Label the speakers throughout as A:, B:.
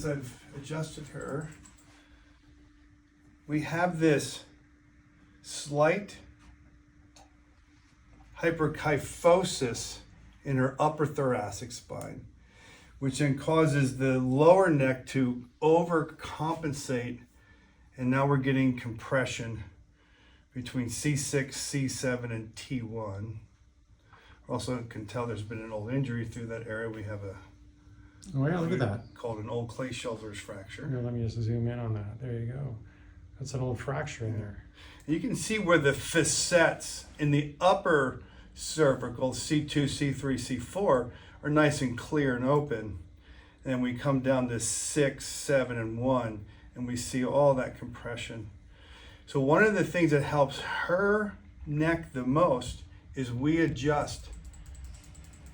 A: as I've adjusted her, we have this slight hyperkyphosis in her upper thoracic spine, which then causes the lower neck to overcompensate, and now we're getting compression between C6, C7, and T1. Also can tell there's been an old injury through that area. We have a
B: Oh yeah, look at that.
A: called an old clay shoulders fracture.
B: Here, let me just zoom in on that. There you go. That's an old fracture in there.
A: You can see where the facets in the upper cervical, C2, C3, C4, are nice and clear and open. And we come down to 6, 7, and 1, and we see all that compression. So one of the things that helps her neck the most is we adjust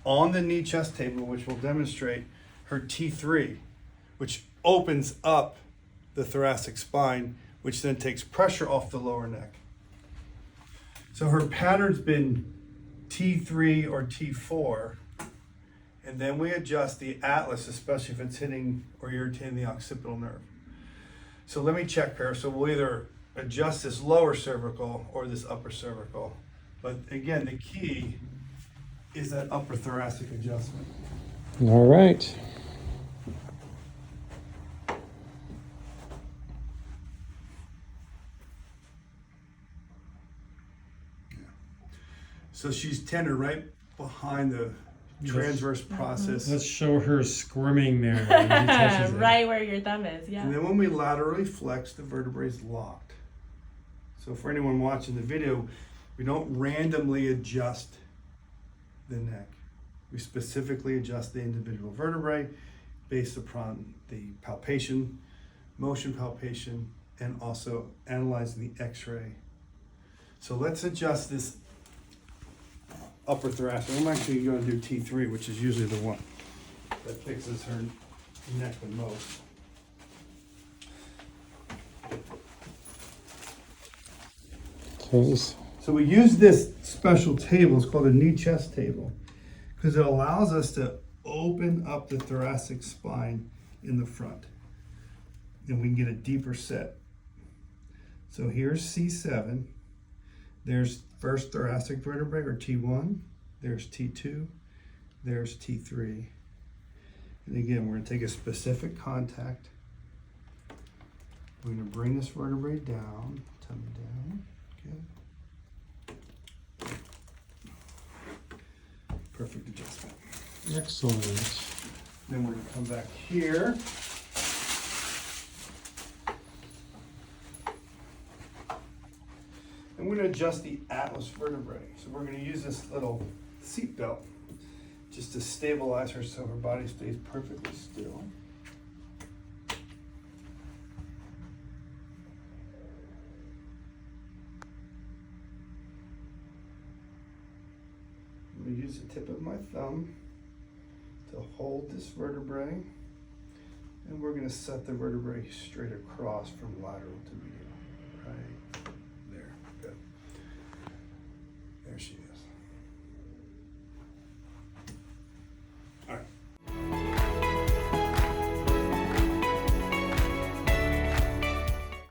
A: on the knee chest table, which will demonstrate her T3, which opens up the thoracic spine, which then takes pressure off the lower neck. So her pattern's been T3 or T4, and then we adjust the atlas, especially if it's hitting or irritating the occipital nerve. So let me check her. So we'll either adjust this lower cervical or this upper cervical. But again, the key is that upper thoracic adjustment.
B: All right.
A: So she's tender right behind the transverse process.
B: Let's show her squirming there. As he touches it.
C: Right where your thumb is, yeah.
A: And then when we laterally flex, the vertebrae is locked. So for anyone watching the video, we don't randomly adjust the neck. We specifically adjust the individual vertebrae based upon the palpation, motion palpation, and also analyzing the x-ray. So let's adjust this upper thoracic. I'm actually going to do T3, which is usually the one that fixes her neck the most.
B: Okay.
A: So we use this special table, it's called a knee chest table, because it allows us to open up the thoracic spine in the front, and we can get a deeper set. So here's C7, there's first thoracic vertebrae, or T1, there's T2, there's T3. And again, we're going to take a specific contact. We're going to bring this vertebrae down, tummy down, okay. Perfect adjustment.
B: Excellent.
A: Then we're going to come back here. And we're going to adjust the atlas vertebrae. So we're going to use this little seat belt just to stabilize her so her body stays perfectly still. I'm going to use the tip of my thumb to hold this vertebrae, and we're going to set the vertebrae straight across from lateral to medial. Right.